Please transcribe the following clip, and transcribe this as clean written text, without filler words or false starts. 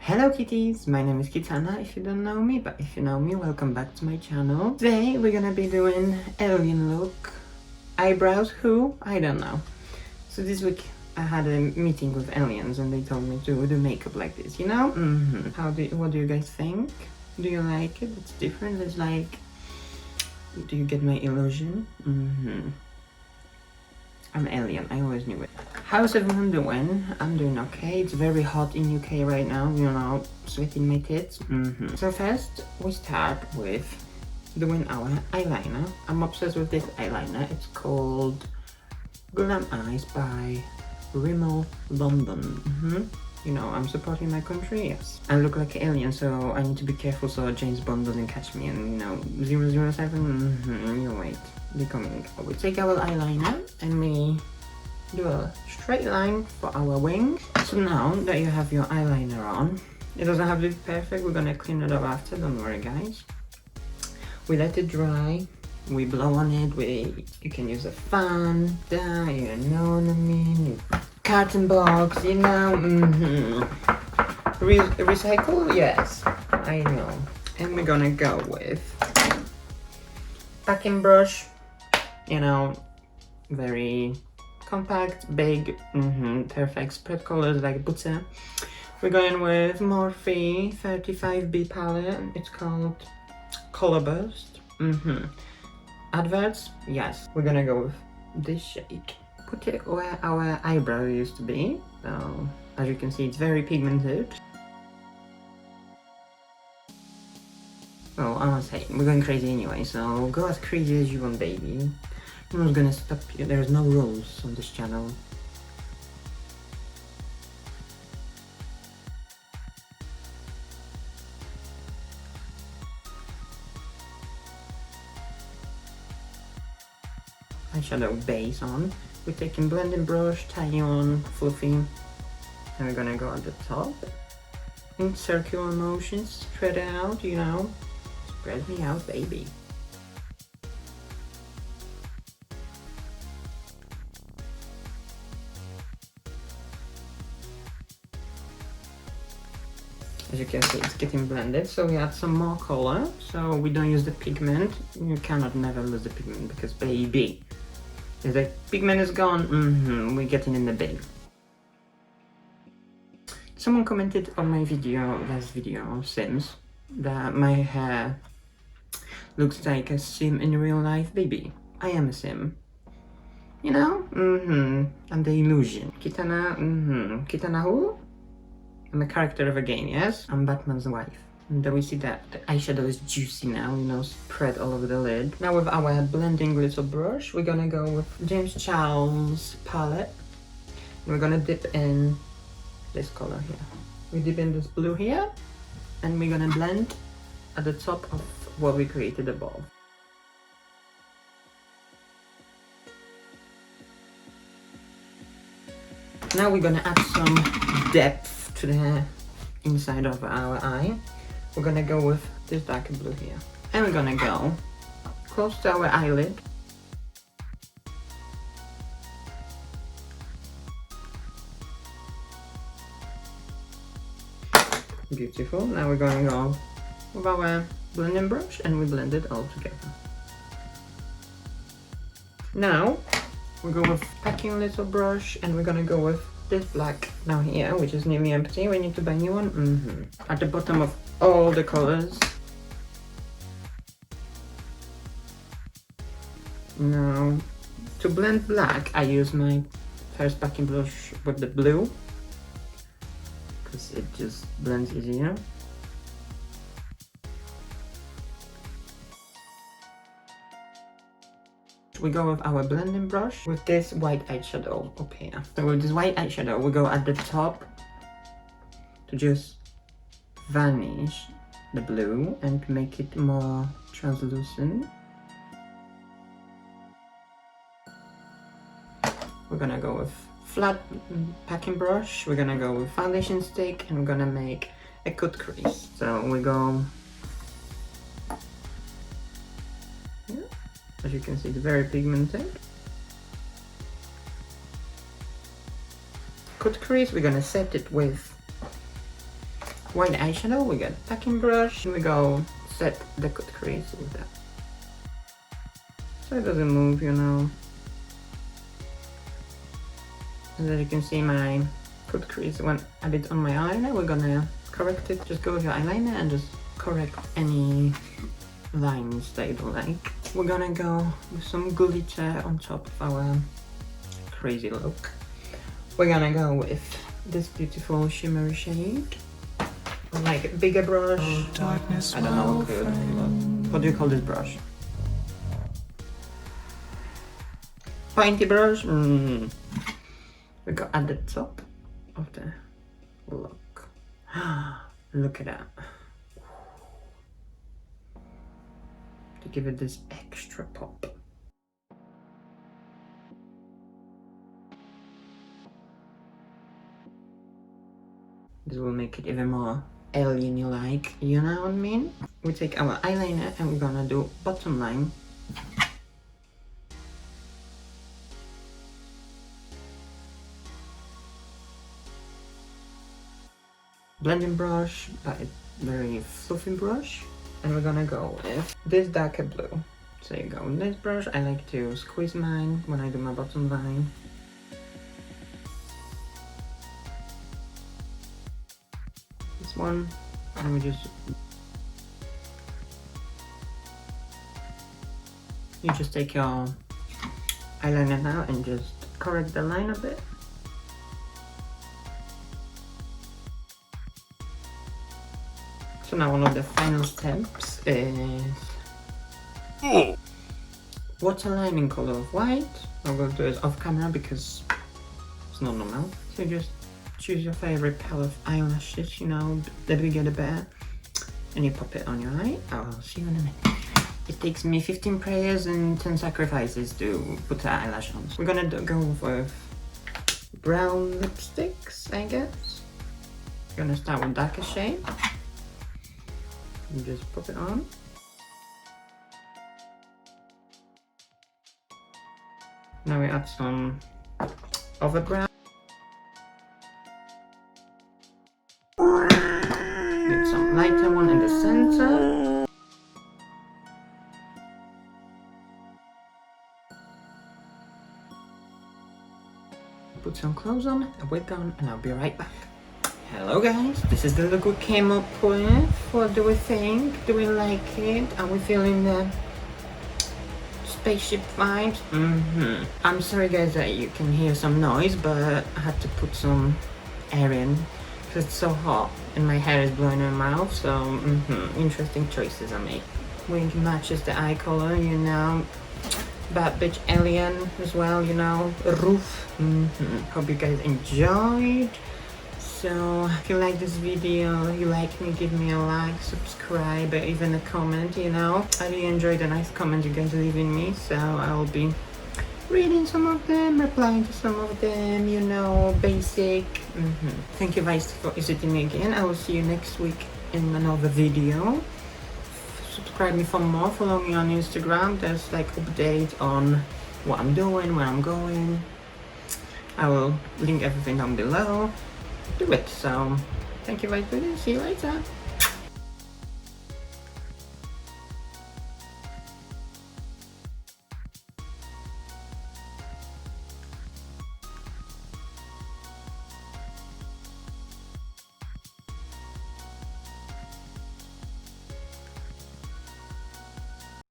Hello kitties, my name is Kitana if you don't know me, but if you know me, welcome back to my channel. Today we're gonna be doing alien look. Eyebrows, who? I don't know. So this week I had a meeting with aliens and they told me to do makeup like this, you know? What do you guys think? Do you like it? It's different, it's like... Do you get my illusion? I'm alien, I always knew it. How's everyone doing? I'm doing okay. It's very hot in UK right now, you know, sweating my tits. So first, we start with doing our eyeliner. I'm obsessed with this eyeliner. It's called Glam Eyes by Rimmel London. You know, I'm supporting my country, yes. I look like an alien, so I need to be careful so James Bond doesn't catch me and, you know, 007, you wait. Becoming. We take our eyeliner and we do a straight line for our wings. So now that you have your eyeliner on, it doesn't have to be perfect, we're gonna clean it up after, don't worry guys. We let it dry, we blow on it, you can use a fan, you know what I mean, carton box, you know, recycle, yes, I know. And we're gonna go with packing brush. You know, very compact, big, perfect spread colors like butter. We're going with Morphe 35B palette. It's called Color Burst. Adverts, yes. We're gonna go with this shade. Put it where our eyebrow used to be. So, as you can see, it's very pigmented. Well, I must say, we're going crazy anyway, so go as crazy as you want, baby. No one's gonna stop you. There's no rules on this channel. Eyeshadow base on. We're taking blending brush, tiny on, fluffy. And we're gonna go at the top. In circular motions, spread it out, you know. Spread me out, baby. As you can see, it's getting blended, so we add some more color, so we don't use the pigment. You cannot never lose the pigment, because baby, if the pigment is gone, we're getting in the bin. Someone commented on my last video of Sims, that my hair looks like a Sim in real life. Baby, I am a Sim. You know? I'm the illusion. Kitana, Kitana who? I'm a character of a game, yes? I'm Batman's wife. And we see that the eyeshadow is juicy now, you know, spread all over the lid. Now with our blending glitter brush, we're gonna go with James Charles palette. And we're gonna dip in this color here. We dip in this blue here, and we're gonna blend at the top of what we created above. Now we're gonna add some depth to the inside of our eye. We're gonna go with this darker blue here. And we're gonna go close to our eyelid. Beautiful. Now we're gonna go with our blending brush and we blend it all together. Now we go with packing little brush and we're gonna go with this black now here, which is nearly empty. We need to buy a new one. At the bottom of all the colors. Now, to blend black, I use my first packing brush with the blue, because it just blends easier. We go with our blending brush with this white eyeshadow up here. So with this white eyeshadow, we go at the top to just vanish the blue and make it more translucent. We're gonna go with flat packing brush. We're gonna go with foundation stick and we're gonna make a cut crease. So we go... As you can see, it's very pigmented. Cut crease, we're gonna set it with white eyeshadow, we got packing brush, we go set the cut crease with that. So it doesn't move, you know. And as you can see, my cut crease went a bit on my eyeliner. We're gonna correct it. Just go with your eyeliner and just correct any lines that you don't like. We're gonna go with some glitter on top of our crazy look. We're gonna go with this beautiful shimmery shade. Like a bigger brush. I don't know what do you call this brush? Pointy brush. We go at the top of the look. Look at that. To give it this extra pop. This will make it even more alien-like, you know what I mean? We take our eyeliner and we're gonna do bottom line. Blending brush, but a very fluffy brush. And we're gonna go with this darker blue. So you go with this brush. I like to squeeze mine when I do my bottom line. This one, and we just... You just take your eyeliner now and just correct the line a bit. So now one of the final steps is waterline in color of white. I'm going to do it off camera because it's not normal. So just choose your favorite palette of eyelashes, you know, the bigger the better. And you pop it on your eye. I'll see you in a minute. It takes me 15 prayers and 10 sacrifices to put the eyelash on. We're gonna go with brown lipsticks, I guess. We're gonna start with darker shade. And just pop it on. Now we add some overbrow. Get some lighter one in the center. Put some clothes on, a wig on, and I'll be right back. Hello guys, this is the look we came up with. What do we think? Do we like it? Are we feeling the spaceship vibes? I'm sorry guys that you can hear some noise, but I had to put some air in because it's so hot and my hair is blowing in my mouth, so interesting choices I made. Wig matches the eye color, you know. Bad bitch alien as well, you know. Roof. Hope you guys enjoyed. So if you like this video, you like me, give me a like, subscribe, or even a comment, you know. I really enjoyed the nice comments you guys leaving me, so I will be reading some of them, replying to some of them, you know, basic. Thank you guys for visiting me again. I will see you next week in another video. Subscribe me for more, follow me on Instagram. There's like update on what I'm doing, where I'm going. I will link everything down below. Do it. So thank you guys for this. See you later.